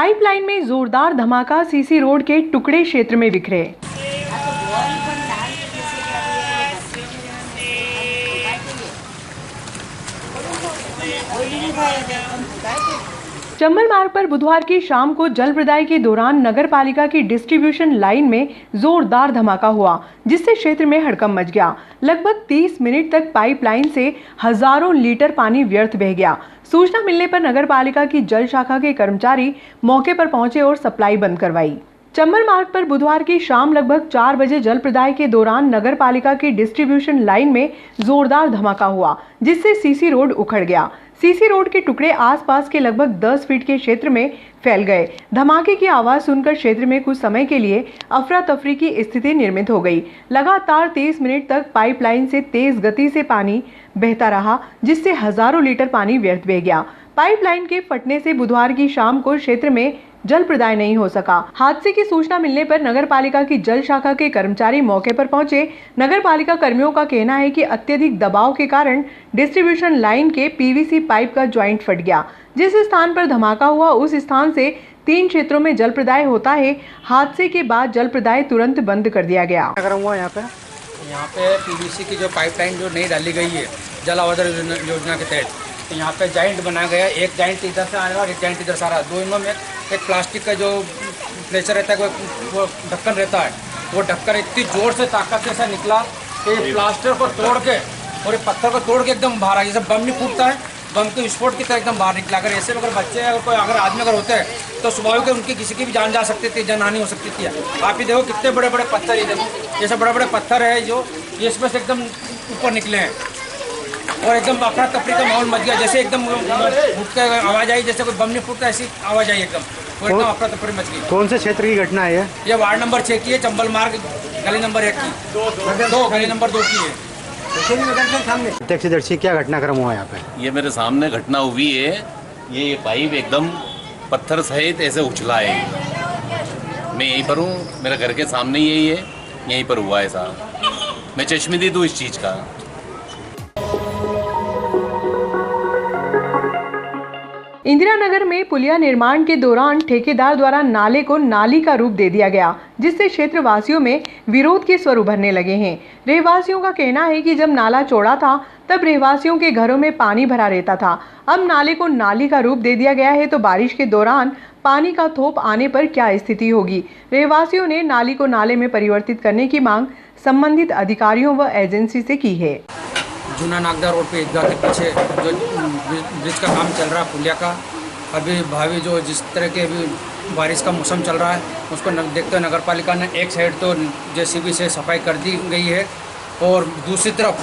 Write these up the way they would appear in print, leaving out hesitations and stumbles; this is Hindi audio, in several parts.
पाइपलाइन में जोरदार धमाका, सीसी रोड के टुकड़े क्षेत्र में बिखरे। चंबल मार्ग पर बुधवार की शाम को जल प्रदाय के दौरान नगर पालिका की डिस्ट्रीब्यूशन लाइन में जोरदार धमाका हुआ, जिससे क्षेत्र में हड़कंप मच गया। लगभग 30 मिनट तक पाइपलाइन से हजारों लीटर पानी व्यर्थ बह गया। सूचना मिलने पर नगर पालिका की जल शाखा के कर्मचारी मौके पर पहुंचे और सप्लाई बंद करवाई। चंबल मार्ग पर बुधवार की शाम लगभग 4 बजे जल प्रदाय के दौरान नगर पालिका की डिस्ट्रीब्यूशन लाइन में जोरदार धमाका हुआ, जिससे सीसी रोड उखड़ गया। सीसी रोड के टुकड़े आसपास के लगभग 10 फीट के क्षेत्र में फैल गए। धमाके की आवाज सुनकर क्षेत्र में कुछ समय के लिए अफरा तफरी की स्थिति निर्मित हो गई। लगातार 30 मिनट तक पाइपलाइन से तेज गति से पानी बहता रहा, जिससे हजारों लीटर पानी व्यर्थ बह गया। पाइपलाइन के फटने से बुधवार की शाम को क्षेत्र में जल प्रदाय नहीं हो सका। हादसे की सूचना मिलने पर नगर पालिका की जल शाखा के कर्मचारी मौके पर पहुंचे। नगर पालिका कर्मियों का कहना है कि अत्यधिक दबाव के कारण डिस्ट्रीब्यूशन लाइन के पीवीसी पाइप का ज्वाइंट फट गया। जिस स्थान पर धमाका हुआ उस स्थान से 3 क्षेत्रों में जल प्रदाय होता है। हादसे के बाद जल प्रदाय तुरंत बंद कर दिया गया। यहाँ पे पीवीसी की जो पाइपलाइन जो नई डाली गई है जल आवर्धन योजना के तहत, तो यहाँ पे जॉइंट बना गया। एक जॉइंट इधर से आ रहा है और एक जॉइंट इधर से आ रहा है। दोनों में एक प्लास्टिक का जो प्रेशर रहता है, वो ढक्कन रहता है, वो ढक्कन इतनी जोर से ताकत से ऐसा निकला कि प्लास्टर को तोड़ के और पत्थर को तोड़ के एकदम बाहर आ गया। जैसे बम नहीं फूटता है, बम के विस्फोट की तरह एकदम बाहर निकला। अगर ऐसे अगर बच्चे अगर आदमी अगर होते हैं तो स्वाभाविक उनकी किसी की भी जान जा सकती थी, जनहानि हो सकती थी। आप ही देखो कितने बड़े बड़े पत्थर, ये सब बड़े बड़े पत्थर है जो इसमें से एकदम ऊपर निकले हैं और एकदम अफरा तफरी का माहौल मच गया। जैसे एकदम फूट के आवाज़ आई, जैसे कोई बम नहीं फूटता ऐसी आवाज़ आई एकदम, वो एकदम अफरा तफरी मच गई। कौन से क्षेत्र की घटना है ये वार्ड नंबर 6 की है, चंबल मार्ग गली नंबर 1 की, गली नंबर 2 की है। प्रत्यक्षदर्शी, क्या घटनाक्रम हुआ यहाँ पे? ये मेरे सामने घटना हुई है। ये पाइप एकदम पत्थर सहित ऐसे उछला है। मैं यहीं पर हूँ, मेरे घर के सामने यही है, यहीं पर हुआ है साहब। मैं चश्मदीद हूँ इस चीज़ का। इंदिरा नगर में पुलिया निर्माण के दौरान ठेकेदार द्वारा नाले को नाली का रूप दे दिया गया, जिससे क्षेत्रवासियों में विरोध के स्वर उभरने लगे हैं। रहवासियों का कहना है कि जब नाला चौड़ा था तब रहवासियों के घरों में पानी भरा रहता था। अब नाले को नाली का रूप दे दिया गया है तो बारिश के दौरान पानी का थोप आने पर क्या स्थिति होगी। रहवासियों ने नाली को नाले में परिवर्तित करने की मांग संबंधित अधिकारियों व एजेंसी से की है। जूना नागदा रोड पे ईदगाह के पीछे जो ब्रिज का काम चल रहा है पुलिया का, अभी भावी जो जिस तरह के अभी बारिश का मौसम चल रहा है उसको देखते हुए नगर पालिका ने एक साइड तो जेसीबी से सफाई कर दी गई है और दूसरी तरफ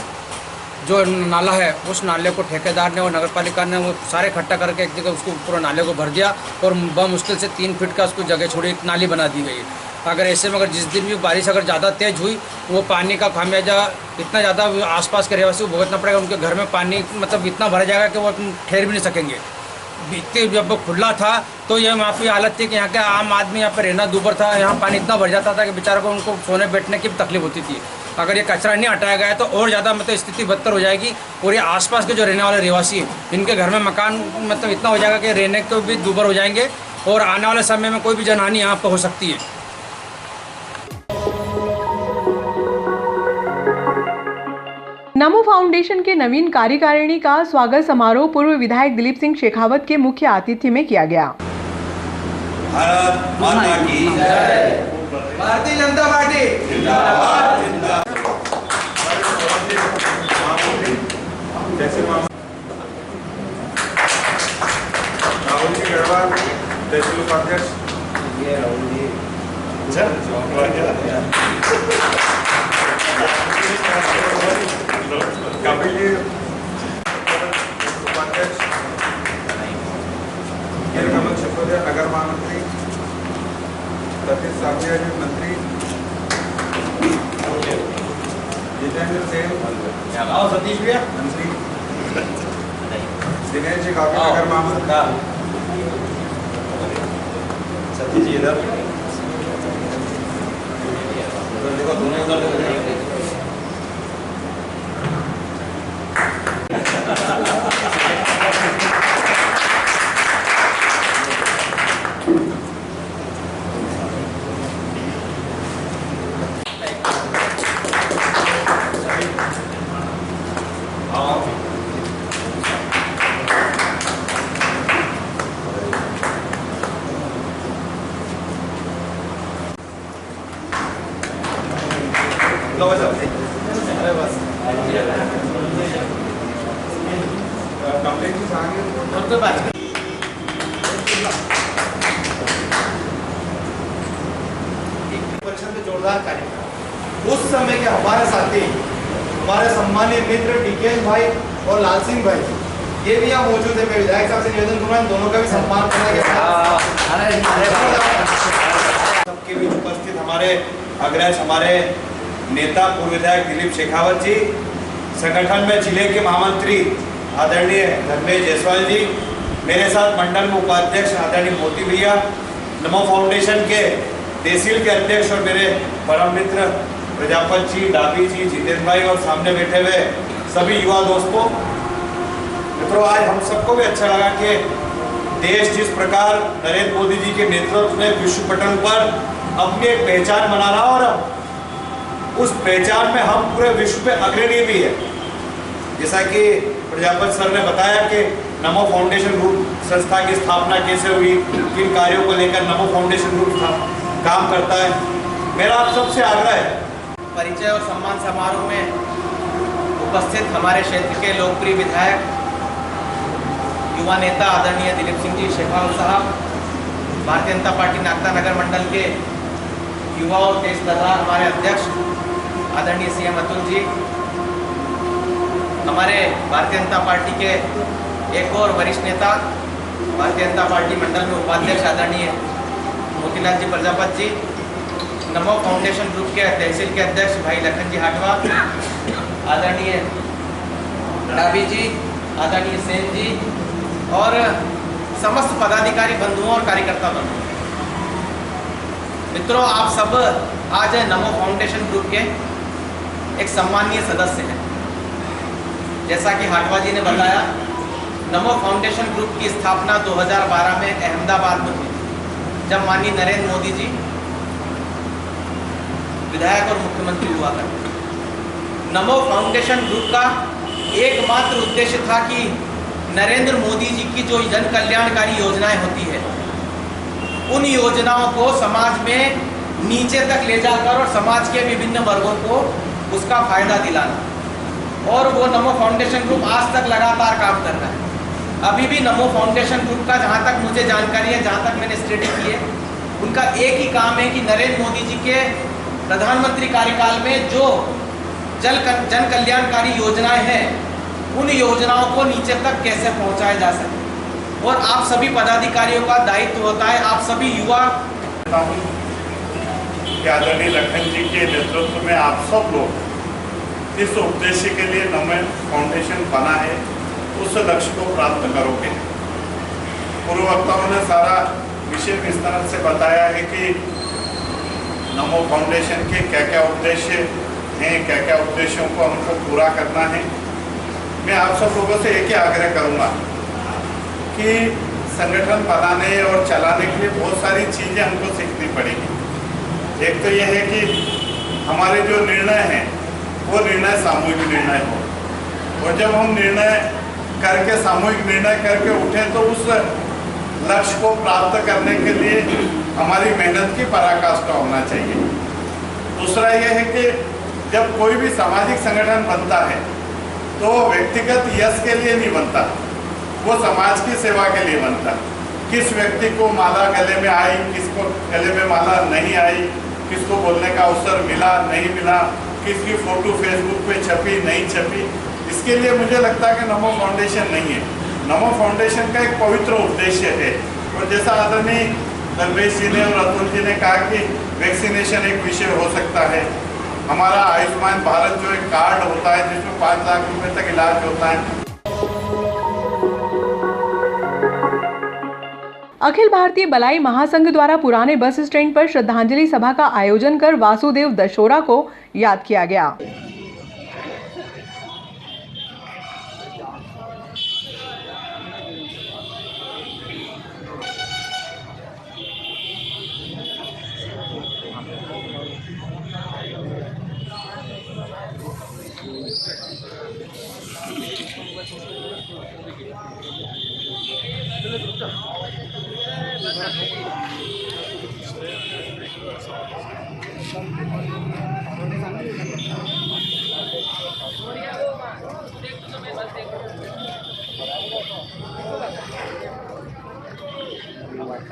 जो नाला है उस नाले को ठेकेदार ने और नगर पालिका ने वो सारे इकट्ठा करके एक जगह उसको पूरा नाले को भर दिया और बमुश्किल से 3 फीट का उसको जगह छोड़ी नाली बना दी गई। अगर ऐसे में अगर जिस दिन भी बारिश अगर ज़्यादा तेज़ हुई वो पानी का खामियाजा इतना ज़्यादा आसपास के रहवासी को भुगतना पड़ेगा। उनके घर में पानी मतलब इतना भर जाएगा कि वो ठहर भी नहीं सकेंगे। इतने जब वो खुला था तो ये वहाँ की हालत थी कि यहाँ के आम आदमी यहाँ पर रहना दूभर था। यहाँ पानी इतना भर जाता था कि बेचारों को उनको सोने बैठने की भी तकलीफ होती थी। अगर ये कचरा नहीं हटाया गया तो और ज़्यादा मतलब स्थिति बदतर हो जाएगी और ये आसपास के जो रहने वाले रहवासी इनके घर में मकान मतलब इतना हो जाएगा कि रहने को भी दूभर हो जाएंगे और आने वाले समय में कोई भी जनहानि यहाँ पर हो सकती है। नमो फाउंडेशन के नवीन कार्यकारिणी का स्वागत समारोह पूर्व विधायक दिलीप सिंह शेखावत के मुख्य आतिथ्य में किया गया। भारत माता की जय। भारतीय जनता पार्टी जिंदाबाद जिंदाबाद। राहुल जी गढ़वाल तहसील उपाध्यक्ष, कपिल जी उपाध्यक्ष, कमल सिसोदिया नगर महामंत्री, सतीश साथिया जी मंत्री, जितेंद्र सिंह सतीश भैया मंत्री, दिनेश जी काफी नगर महामंत्री, सतीश जी इधर देखो, दोनों उधर देखो। कमलेश जी आगे और कोई बात नहीं। परिषद में जोरदार कार्यक्रम उस समय के हमारे साथी हमारे सम्मानीय मित्र डीकेएन भाई और लाल सिंह भाई ये भी यहाँ मौजूद है। मैं विधायक साहब से निवेदन करूँगा इन दोनों का भी सम्मान करना सबके बीच उपस्थित हमारे अग्रज हमारे नेता पूर्व विधायक दिलीप शेखावत जी, संगठन में जिले के महामंत्री आदरणीय धर्मेश जायसवाल जी, मेरे साथ मंडल में उपाध्यक्ष आदरणीय मोती भैया, नमो फाउंडेशन के तहसील के अध्यक्ष और मेरे परम मित्र प्रजापत जी, डाबी जी, जितेंद्र भाई और सामने बैठे हुए सभी युवा दोस्तों। मित्रों, आज हम सबको भी अच्छा लगा कि देश जिस प्रकार नरेंद्र मोदी जी के नेतृत्व में विश्व पटल पर अपनी एक पहचान बना रहा और उस पहचान में हम पूरे विश्व पे अग्रणी भी है। जैसा कि प्रजापत सर ने बताया कि नमो फाउंडेशन ग्रुप संस्था की स्थापना कैसे हुई, किन कार्यों को लेकर नमो फाउंडेशन ग्रुप काम करता है। मेरा आप सबसे आग्रह है परिचय और सम्मान समारोह में उपस्थित हमारे क्षेत्र के लोकप्रिय विधायक युवा नेता आदरणीय दिलीप सिंह जी शेखावत साहब, भारतीय जनता पार्टी नागदा नगर मंडल के युवा और देश दरबार हमारे अध्यक्ष आदरणीय सीएम अतुल जी, हमारे भारतीय जनता पार्टी के एक और वरिष्ठ नेता भारतीय जनता पार्टी मंडल में उपाध्यक्ष आदरणीय मोतीलाल जी प्रजापत जी, नमो फाउंडेशन ग्रुप के तहसील के अध्यक्ष भाई लखन जी हाटवा, आदरणीय डाबी जी, आदरणीय सेन जी और समस्त पदाधिकारी बंधुओं और कार्यकर्ता बंधुओं। मित्रों, आप सब आज नमो फाउंडेशन ग्रुप के एक सम्मानीय सदस्य हैं। जैसा कि हाटवा जी ने बताया, नमो फाउंडेशन ग्रुप की स्थापना 2012 में अहमदाबाद में हुई जब माननीय नरेंद्र मोदी जी विधायक और मुख्यमंत्री हुआ करते। नमो फाउंडेशन ग्रुप का एकमात्र उद्देश्य था कि नरेंद्र मोदी जी की जो जन कल्याणकारी योजनाएं होती है उन योजनाओं को समाज में नीचे तक ले जाकर और समाज के विभिन्न वर्गों को उसका फायदा दिलाना। और वो नमो फाउंडेशन ग्रुप आज तक लगातार काम कर रहा है। अभी भी नमो फाउंडेशन ग्रुप का जहाँ तक मुझे जानकारी है, जहाँ तक मैंने स्टडी की है, उनका एक ही काम है कि नरेंद्र मोदी जी के प्रधानमंत्री कार्यकाल में जो जन कल्याणकारी योजनाएं हैं उन योजनाओं को नीचे तक कैसे पहुंचाया जा सके। और आप सभी पदाधिकारियों का दायित्व होता है, आप सभी युवा आदरणीय लखन जी के नेतृत्व में आप सब लोग इस उद्देश्य के लिए नमो फाउंडेशन बना है, उस लक्ष्य को प्राप्त करोगे। पूर्व वक्ताओं ने सारा विषय विस्तार से बताया है कि नमो फाउंडेशन के क्या क्या उद्देश्य हैं, क्या क्या उद्देश्यों को हमको पूरा करना है। मैं आप सब लोगों से एक ही आग्रह करूंगा कि संगठन बनाने और चलाने के लिए बहुत सारी चीज़ें हमको सीखनी पड़ेगी। एक तो यह है कि हमारे जो निर्णय हैं वो निर्णय सामूहिक निर्णय हो, और जब हम निर्णय करके सामूहिक निर्णय करके उठे तो उस लक्ष्य को प्राप्त करने के लिए हमारी मेहनत की पराकाष्ठा होना चाहिए। दूसरा यह है कि जब कोई भी सामाजिक संगठन बनता है तो व्यक्तिगत यश के लिए नहीं बनता, वो समाज की सेवा के लिए बनता। किस व्यक्ति को माला गले में आई, किसको गले में माला नहीं आई, किसको बोलने का अवसर मिला नहीं मिला, किसकी फोटो फेसबुक पे छपी नहीं छपी, इसके लिए मुझे लगता है कि नमो फाउंडेशन नहीं है। नमो फाउंडेशन का एक पवित्र उद्देश्य है। और जैसा आदरणीय धर्मेश जी ने और अतुल जी ने कहा कि वैक्सीनेशन एक विषय हो सकता है। हमारा आयुष्मान भारत जो एक कार्ड होता है जिसमें 5 लाख रुपए तक इलाज होता है। अखिल भारतीय बलाई महासंघ द्वारा पुराने बस स्टैंड पर श्रद्धांजलि सभा का आयोजन कर वासुदेव दशोरा को याद किया गया।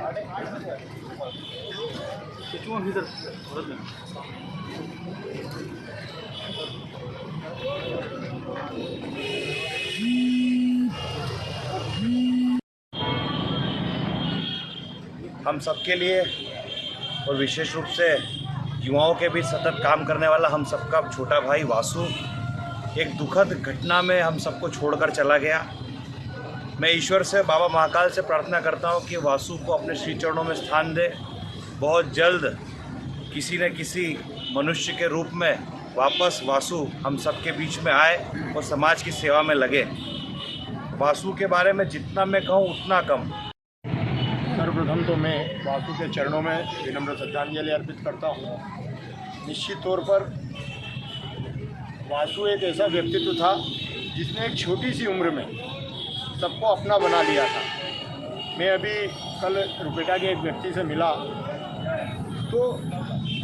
हम सबके लिए और विशेष रूप से युवाओं के बीच सतत काम करने वाला हम सबका छोटा भाई वासु एक दुखद घटना में हम सबको छोड़कर चला गया। मैं ईश्वर से, बाबा महाकाल से प्रार्थना करता हूं कि वासु को अपने श्री चरणों में स्थान दे, बहुत जल्द किसी न किसी मनुष्य के रूप में वापस वासु हम सबके बीच में आए और समाज की सेवा में लगे। वासु के बारे में जितना मैं कहूँ उतना कम। सर्वप्रथम तो मैं वासु के चरणों में विनम्र श्रद्धांजलि अर्पित करता हूँ। निश्चित तौर पर वासु एक ऐसा व्यक्तित्व था जिसने एक छोटी सी उम्र में सबको अपना बना लिया था। मैं अभी कल रुपेटा के एक व्यक्ति से मिला तो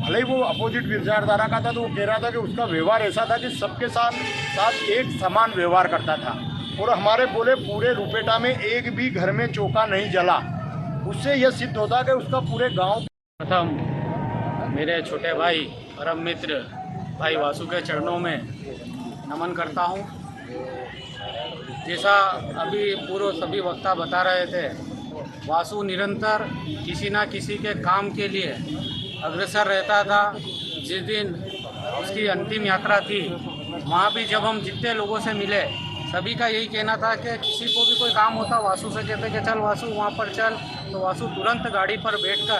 भले ही वो अपोजिट विचारधारा का था, तो वो कह रहा था कि उसका व्यवहार ऐसा था कि सबके साथ एक समान व्यवहार करता था। और हमारे बोले पूरे रुपेटा में एक भी घर में चौका नहीं जला। उससे यह सिद्ध होता कि उसका पूरे गांव। प्रथम मेरे छोटे भाई परम मित्र भाई वासु के चरणों में नमन करता हूं। जैसा अभी पूर्व सभी वक्ता बता रहे थे, वासु निरंतर किसी न किसी के काम के लिए अग्रसर रहता था। जिस दिन उसकी अंतिम यात्रा थी, वहाँ भी जब हम जितने लोगों से मिले, सभी का यही कहना था कि किसी को भी कोई काम होता वासु से कहते कि चल वासु वहाँ पर चल, तो वासु तुरंत गाड़ी पर बैठकर।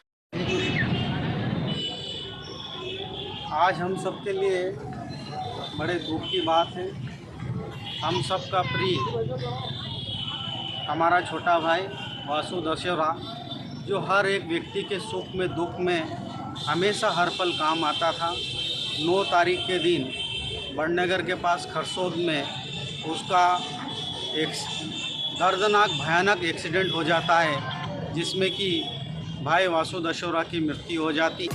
आज हम सब के लिए बड़े दुख की बात है। हम सब का प्रिय हमारा छोटा भाई वासु दशहरा, जो हर एक व्यक्ति के सुख में दुख में हमेशा हर पल काम आता था। 9 तारीख के दिन बड़नगर के पास खरसोद में उसका एक दर्दनाक भयानक एक्सीडेंट हो जाता है, जिसमें कि भाई वासु दशहरा की मृत्यु हो जाती।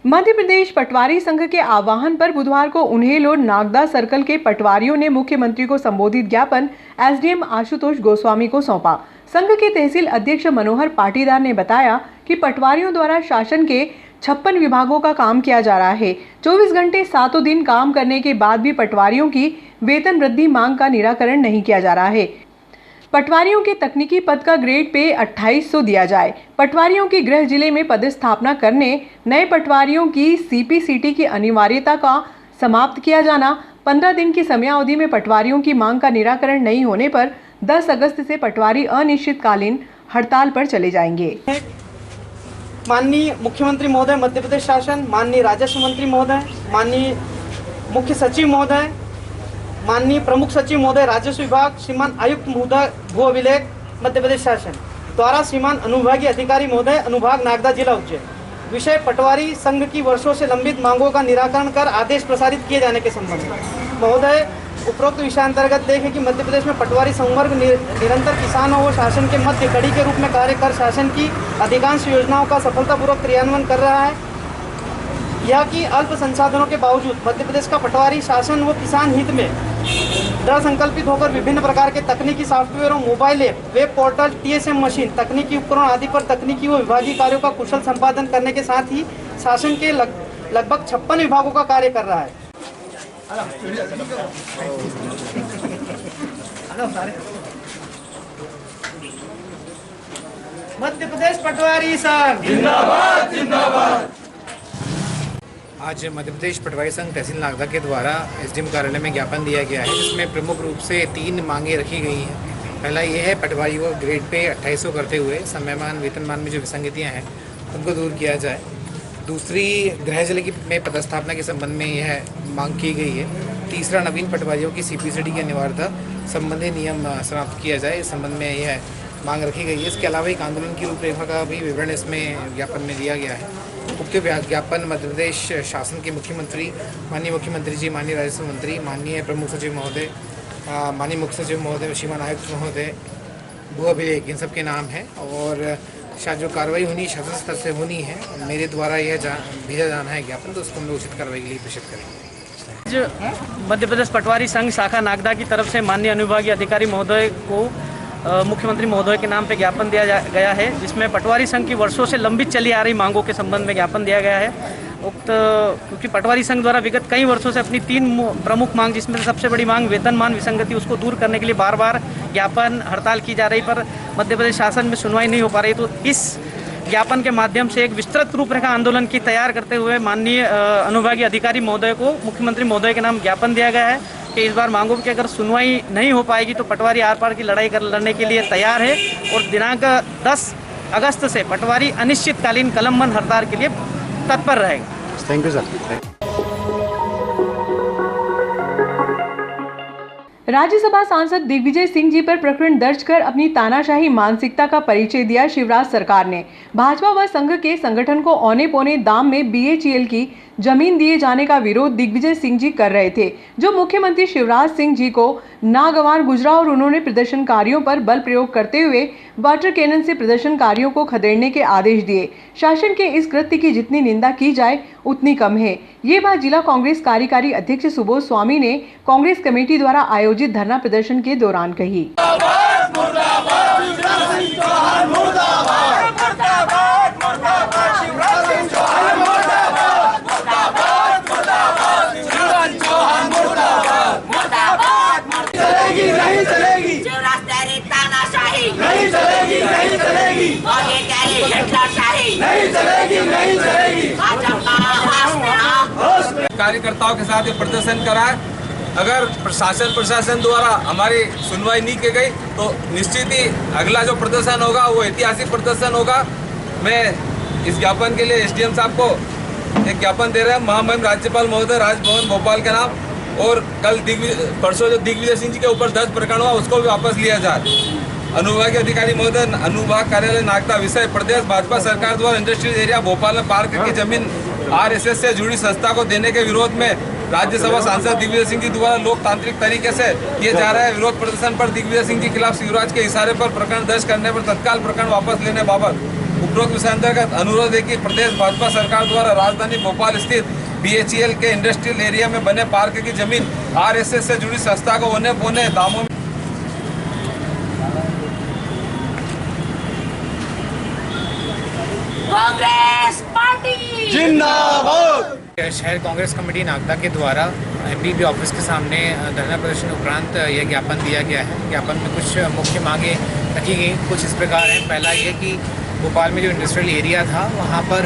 मध्य प्रदेश पटवारी संघ के आह्वान पर बुधवार को उन्हेल और नागदा सर्कल के पटवारियों ने मुख्यमंत्री को संबोधित ज्ञापन एसडीएम आशुतोष गोस्वामी को सौंपा। संघ के तहसील अध्यक्ष मनोहर पाटीदार ने बताया कि पटवारियों द्वारा शासन के 56 विभागों का काम किया जा रहा है। 24 घंटे 7 दिन काम करने के बाद भी पटवारियों की वेतन वृद्धि मांग का निराकरण नहीं किया जा रहा है। पटवारियों के तकनीकी पद का ग्रेड पे 2800 दिया जाए। पटवारियों की गृह जिले में पदस्थापना करने, नए पटवारियों की सीपीसीटी की अनिवार्यता का समाप्त किया जाना, 15 दिन की समयावधि में पटवारियों की मांग का निराकरण नहीं होने पर 10 अगस्त से पटवारी अनिश्चितकालीन हड़ताल पर चले जाएंगे। माननीय मुख्यमंत्री महोदय मध्य प्रदेश शासन, माननीय राजस्व मंत्री महोदय, माननीय मुख्य सचिव महोदय, माननीय प्रमुख सचिव महोदय राजस्व विभाग, श्रीमान आयुक्त महोदय भू अभिलेख मध्य प्रदेश शासन द्वारा श्रीमान अनुविभागीय अधिकारी महोदय अनुभाग नागदा जिला उज्जैन विषय पटवारी संघ की वर्षों से लंबित मांगों का निराकरण कर आदेश प्रसारित किए जाने के संबंध में महोदय, उपरोक्त विषयांतर्गत देखें कि मध्य प्रदेश में पटवारी संवर्ग निरंतर किसानों व शासन के मध्य कड़ी के रूप में कार्य कर शासन की अधिकांश योजनाओं का सफलतापूर्वक क्रियान्वयन कर रहा है। यह कि अल्प संसाधनों के बावजूद मध्य प्रदेश का पटवारी शासन व किसान हित में दृढ़ संकल्पित होकर विभिन्न प्रकार के तकनीकी सॉफ्टवेयर और mobile app, web portal, TSM machine, तकनीकी उपकरण आदि पर तकनीकी व विभागीय कार्यों का कुशल संपादन करने के साथ ही शासन के लगभग 56 विभागों का कार्य कर रहा है। मध्य प्रदेश पटवारी संघ जिंदाबाद जिंदाबाद। आज मध्य प्रदेश पटवारी संघ तहसील नागदा के द्वारा एसडीएम कार्यालय में ज्ञापन दिया गया है, जिसमें प्रमुख रूप से 3 मांगे रखी गई हैं। पहला ये है पटवारी को ग्रेड पे 2800 करते हुए समयमान वेतनमान में जो विसंगतियां हैं उनको दूर किया जाए। दूसरी, गृह जिले की में पदस्थापना के संबंध में यह मांग की गई है। तीसरा, नवीन पटवारियों की सीपीसीटी की अनिवार्यता संबंधी नियम समाप्त किया जाए, इस संबंध में यह मांग रखी गई है। इसके अलावा एक आंदोलन की रूपरेखा का भी विवरण इसमें ज्ञापन में दिया गया है। उक्त ज्ञापन मध्य प्रदेश शासन के मुख्यमंत्री, माननीय मुख्यमंत्री जी, माननीय राजस्व मंत्री, माननीय प्रमुख सचिव महोदय, माननीय मुख्य सचिव महोदय, श्रीमान आयुक्त महोदय, भू अभिलेख, इन सब के नाम है। और शायद जो कार्रवाई होनी शासन स्तर से होनी है, मेरे द्वारा यह भेजा जाना है ज्ञापन, तो उसको हम लोग उचित कार्रवाई के लिए प्रेषित करेंगे। मध्य प्रदेश पटवारी संघ शाखा नागदा की तरफ से माननीय अनुविभागीय अधिकारी महोदय को मुख्यमंत्री महोदय के नाम पे ज्ञापन दिया गया है, जिसमें पटवारी संघ की वर्षों से लंबित चली आ रही मांगों के संबंध में ज्ञापन दिया गया है। उक्त क्योंकि पटवारी संघ द्वारा विगत कई वर्षों से अपनी 3 प्रमुख मांग, जिसमें से सबसे बड़ी मांग वेतनमान विसंगति, उसको दूर करने के लिए बार बार ज्ञापन हड़ताल की जा रही, पर मध्य प्रदेश शासन में सुनवाई नहीं हो पा रही। तो इस ज्ञापन के माध्यम से एक विस्तृत रूपरेखा आंदोलन की तैयार करते हुए माननीय अनुविभागीय अधिकारी महोदय को मुख्यमंत्री महोदय के नाम ज्ञापन दिया गया है कि इस बार मांगों की अगर सुनवाई नहीं हो पाएगी तो पटवारी आर पार की लड़ाई लड़ने के लिए तैयार है और दिनांक 10 अगस्त से पटवारी अनिश्चितकालीन कलमबंद हड़ताल के लिए तत्पर रहेगा। Thank you sir. राज्यसभा सांसद दिग्विजय सिंह जी पर प्रकरण दर्ज कर अपनी तानाशाही मानसिकता का परिचय दिया शिवराज सरकार ने। भाजपा व संघ के संगठन को औने पौने दाम में BHEL की जमीन दिए जाने का विरोध दिग्विजय सिंह जी कर रहे थे, जो मुख्यमंत्री शिवराज सिंह जी को नागवार गुजरा और उन्होंने प्रदर्शनकारियों पर बल प्रयोग करते हुए वाटर कैनन से प्रदर्शनकारियों को खदेड़ने के आदेश दिए। शासन के इस कृत्य की जितनी निंदा की जाए उतनी कम है। ये बात जिला कांग्रेस कार्यकारी अध्यक्ष सुबोध स्वामी ने कांग्रेस कमेटी द्वारा आयोजित धरना प्रदर्शन के दौरान कही। नहीं चलेगी शिवराज तेरी तानाशाही, नहीं चलेगी, नहीं चलेगी और ये तेरी हिटलरशाही, नहीं चलेगी, नहीं चलेगी। कार्यकर्ताओं के साथ ये प्रदर्शन करा है। अगर प्रशासन द्वारा हमारी सुनवाई नहीं की गई तो निश्चित ही अगला जो प्रदर्शन होगा वो ऐतिहासिक प्रदर्शन होगा। मैं इस ज्ञापन के लिए SDM साहब को एक ज्ञापन दे रहे हैं, महामहिम राज्यपाल महोदय राजभवन भोपाल के नाम, और कल परसों जो दिग्विजय सिंह जी के ऊपर 10 प्रकरण हुआ उसको भी वापस लिया जाए। अनुविभागीय अधिकारी महोदय, अनुविभाग कार्यालय नागदा, विषय प्रदेश भाजपा सरकार द्वारा इंडस्ट्रियल एरिया भोपाल में पार्क की जमीन RSS से जुड़ी संस्था को देने के विरोध में राज्यसभा सांसद दिग्विजय सिंह जी द्वारा लोकतांत्रिक तरीके से किए जा रहे विरोध प्रदर्शन पर दिग्विजय सिंह जी के खिलाफ शिवराज के इशारे पर प्रकरण दर्ज करने पर तत्काल प्रकरण वापस लेने बाबत उपरोक्त विषय अंतर्गत अनुरोध है कि प्रदेश भाजपा सरकार द्वारा राजधानी भोपाल स्थित BHEL के इंडस्ट्रियल एरिया में बने पार्क की जमीन RSS से जुड़ी संस्था को औने पौने दामों में कांग्रेस पार्टी जिंदाबाद। शहर कांग्रेस कमेटी नागदा के द्वारा MPP ऑफिस के सामने धरना प्रदर्शन उपरांत यह ज्ञापन दिया गया है। ज्ञापन में कुछ मुख्य मांगे रखी गई, कुछ इस प्रकार हैं। पहला ये कि भोपाल में जो इंडस्ट्रियल एरिया था वहाँ पर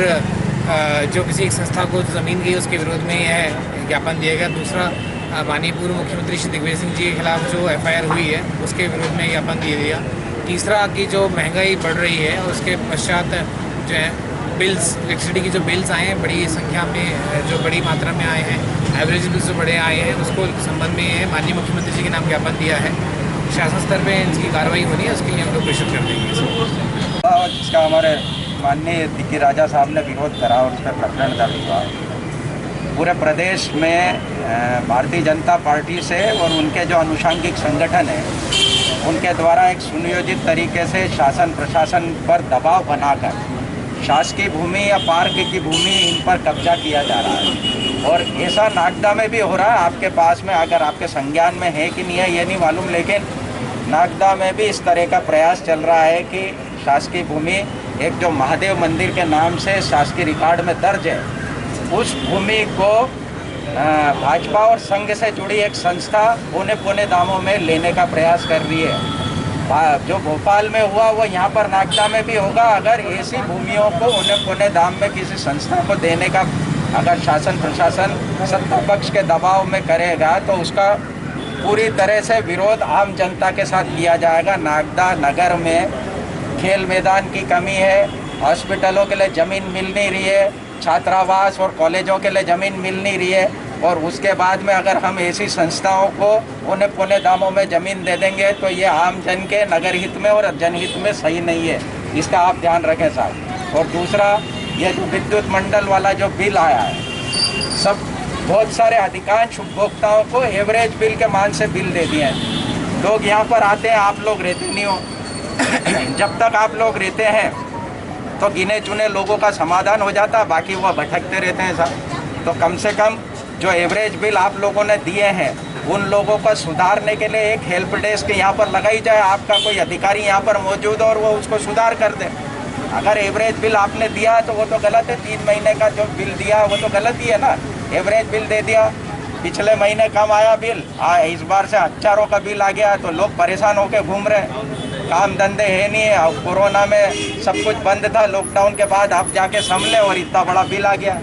जो किसी एक संस्था को ज़मीन गई उसके विरोध में यह ज्ञापन दिया गया। दूसरा, माननीय पूर्व मुख्यमंत्री श्री दिग्विजय सिंह जी के खिलाफ जो FIR हुई है उसके विरोध में ज्ञापन दिया गया। तीसरा कि जो महंगाई बढ़ रही है और उसके पश्चात जो है बिल्स, इलेक्ट्रिसिटी की जो बिल्स आए हैं बड़ी संख्या में, जो बड़ी मात्रा में आए हैं, एवरेज बिल्स जो बड़े आए हैं, उसको संबंध में माननीय मुख्यमंत्री जी के नाम ज्ञापन दिया है। शासन स्तर पे इसकी कार्रवाई होनी है, उसके लिए हम लोग प्रेशर कर देंगे। जिसका हमारे माननीय दिग्गी राजा साहब ने विरोध करा और उस पर प्रकरण दर्ज हुआ। पूरे प्रदेश में भारतीय जनता पार्टी से और उनके जो अनुषंगिक संगठन है उनके द्वारा एक सुनियोजित तरीके से शासन प्रशासन पर दबाव बनाकर शासकीय भूमि या पार्क की भूमि इन पर कब्जा किया जा रहा है। और ऐसा नागदा में भी हो रहा है। आपके पास में अगर आपके संज्ञान में है कि नहीं है ये नहीं मालूम, लेकिन नागदा में भी इस तरह का प्रयास चल रहा है कि शासकीय भूमि, एक जो महादेव मंदिर के नाम से शासकीय रिकॉर्ड में दर्ज है, उस भूमि को भाजपा और संघ से जुड़ी एक संस्था पौने पौने दामों में लेने का प्रयास कर रही है। जो भोपाल में हुआ वो यहाँ पर नागदा में भी होगा। अगर ऐसी भूमियों को पौने पौने दाम में किसी संस्था को देने का अगर शासन प्रशासन सत्ता पक्ष के दबाव में करेगा तो उसका पूरी तरह से विरोध आम जनता के साथ किया जाएगा। नागदा नगर में खेल मैदान की कमी है, हॉस्पिटलों के लिए ज़मीन मिल नहीं रही है, छात्रावास और कॉलेजों के लिए ज़मीन मिल नहीं रही है, और उसके बाद में अगर हम ऐसी संस्थाओं को पौने पौने दामों में ज़मीन दे देंगे तो ये आम जन के नगर हित में और जनहित में सही नहीं है। इसका आप ध्यान रखें साहब। और दूसरा, ये जो विद्युत मंडल वाला जो बिल आया है, सब बहुत सारे अधिकांश उपभोक्ताओं को एवरेज बिल के मान से बिल दे दिए हैं। लोग यहाँ पर आते हैं, आप लोग रहते नहीं हो। जब तक आप लोग रहते हैं तो गिने चुने लोगों का समाधान हो जाता, बाकी वो भटकते रहते हैं साहब। तो कम से कम जो एवरेज बिल आप लोगों ने दिए हैं उन लोगों को सुधारने के लिए एक हेल्प डेस्क यहाँ पर लगाई जाए। आपका कोई अधिकारी यहाँ पर मौजूद हो और वो उसको सुधार कर दे। अगर एवरेज बिल आपने दिया तो वो तो गलत है, 3 महीने का जो बिल दिया वो तो गलत ही है ना। एवरेज बिल दे दिया, पिछले महीने कम आया बिल, इस बार से हजारों का बिल आ गया, तो लोग परेशान होकर घूम रहे हैं। काम धंधे है नहीं है, और कोरोना में सब कुछ बंद था, लॉकडाउन के बाद आप जाके संभले और इतना बड़ा बिल आ गया।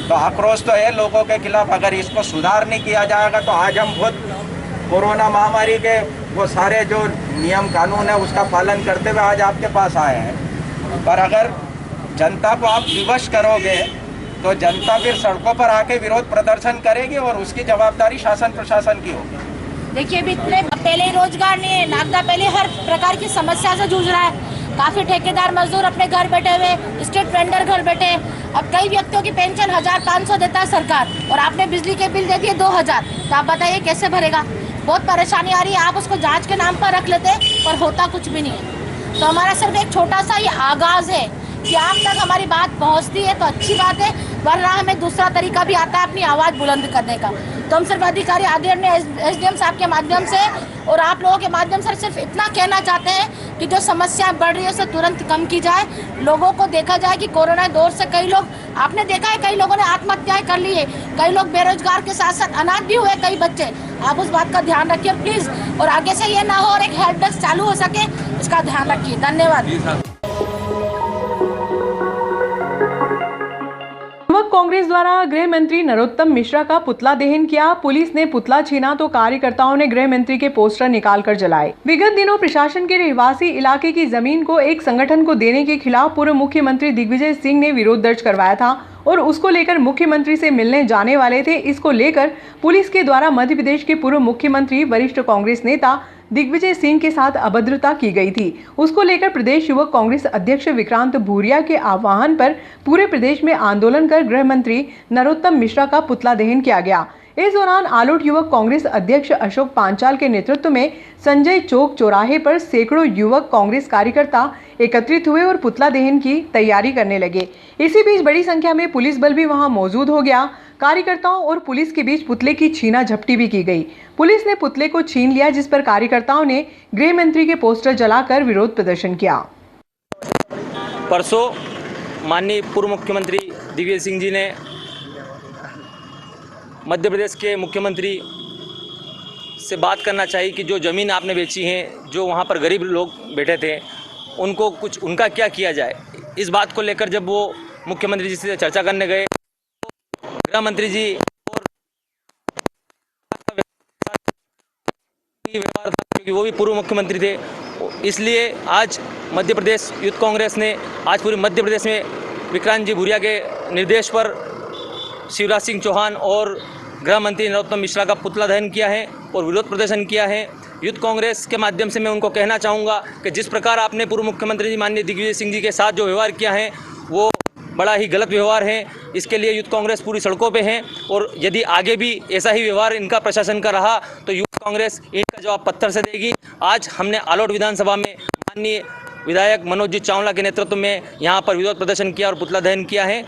तो आक्रोश तो है लोगों के खिलाफ। अगर इसको सुधार नहीं किया जाएगा तो आज हम बहुत कोरोना महामारी के वो सारे जो नियम कानून है उसका पालन करते हुए आज आपके पास आए हैं। पर अगर जनता को आप विवश करोगे तो जनता फिर सड़कों पर आके विरोध प्रदर्शन करेगी और उसकी जवाबदारी शासन प्रशासन की होगी। देखिए अभी इतने पहले ही रोजगार नहीं है, नागदा पहले हर प्रकार की समस्या से जूझ रहा है। काफ़ी ठेकेदार मजदूर अपने घर बैठे हुए, स्ट्रीट वेंडर घर बैठे। अब कई व्यक्तियों की पेंशन 1500 देता है सरकार और आपने बिजली के बिल दे दिए 2000, तो आप बताइए कैसे भरेगा। बहुत परेशानी आ रही है। आप उसको जांच के नाम पर रख लेते पर होता कुछ भी नहीं है। तो हमारा सिर्फ एक छोटा सा ये आगाज़ है कि आप तक हमारी बात पहुंचती है तो अच्छी बात है, वरना हमें दूसरा तरीका भी आता है अपनी आवाज़ बुलंद करने का। तो हम सिर्फ अधिकारी आदरणीय SDM साहब के माध्यम से और आप लोगों के माध्यम से सिर्फ इतना कहना चाहते हैं कि जो समस्या बढ़ रही है उसे तुरंत कम की जाए। लोगों को देखा जाए कि कोरोना दौर से कई लोग, आपने देखा है कई लोगों ने आत्महत्याएं कर ली है, कई लोग बेरोजगार के साथ साथ अनाथ भी हुए कई बच्चे। आप उस बात का ध्यान रखिए प्लीज़, और आगे से ये ना हो और एक हेल्प डेस्क चालू हो सके, इसका ध्यान रखिए। धन्यवाद। युवक कांग्रेस द्वारा गृह मंत्री नरोत्तम मिश्रा का पुतला दहन किया। पुलिस ने पुतला छीना तो कार्यकर्ताओं ने गृह मंत्री के पोस्टर निकालकर जलाए। विगत दिनों प्रशासन के रहवासी इलाके की जमीन को एक संगठन को देने के खिलाफ पूर्व मुख्यमंत्री दिग्विजय सिंह ने विरोध दर्ज करवाया था और उसको लेकर मुख्यमंत्री से मिलने जाने वाले थे। इसको लेकर पुलिस के द्वारा मध्य प्रदेश के पूर्व मुख्यमंत्री वरिष्ठ कांग्रेस नेता दिग्विजय सिंह के साथ अभद्रता की गई थी। उसको लेकर प्रदेश युवक कांग्रेस अध्यक्ष विक्रांत भूरिया के आह्वान पर पूरे प्रदेश में आंदोलन कर गृह मंत्री नरोत्तम मिश्रा का पुतला दहन किया गया। इस दौरान आलोट युवक कांग्रेस अध्यक्ष अशोक पांचाल के नेतृत्व में संजय चौक चौराहे पर सैकड़ों युवक कांग्रेस कार्यकर्ता एकत्रित हुए और पुतला दहन की तैयारी करने लगे। इसी बीच बड़ी संख्या में पुलिस बल भी वहां मौजूद हो गया। कार्यकर्ताओं और पुलिस के बीच पुतले की छीना झपटी भी की गई। पुलिस ने पुतले को छीन लिया, जिस पर कार्यकर्ताओं ने गृह मंत्री के पोस्टर जलाकर विरोध प्रदर्शन किया। परसों माननीय पूर्व मुख्यमंत्री दिग्विजय सिंह जी ने मध्य प्रदेश के मुख्यमंत्री से बात करना चाहिए कि जो ज़मीन आपने बेची है, जो वहाँ पर गरीब लोग बैठे थे, उनको कुछ उनका क्या किया जाए। इस बात को लेकर जब वो मुख्यमंत्री जी से चर्चा करने गए, गृह मंत्री जी और व्यवहार था क्योंकि वो भी पूर्व मुख्यमंत्री थे, इसलिए आज मध्य प्रदेश यूथ कांग्रेस ने आज पूरे मध्य प्रदेश में विक्रांत जी भूरिया के निर्देश पर शिवराज सिंह चौहान और गृह मंत्री नरोत्तम मिश्रा का पुतला दहन किया है और विरोध प्रदर्शन किया है। यूथ कांग्रेस के माध्यम से मैं उनको कहना चाहूँगा कि जिस प्रकार आपने पूर्व मुख्यमंत्री जी माननीय दिग्विजय सिंह जी के साथ जो व्यवहार किया है वो बड़ा ही गलत व्यवहार है। इसके लिए यूथ कांग्रेस पूरी सड़कों पे है और यदि आगे भी ऐसा ही व्यवहार इनका प्रशासन का रहा तो यूथ कांग्रेस इनका जवाब पत्थर से देगी। आज हमने आलोट विधानसभा में माननीय विधायक मनोज जी चावला के नेतृत्व में यहाँ पर विरोध प्रदर्शन किया और पुतला दहन किया है।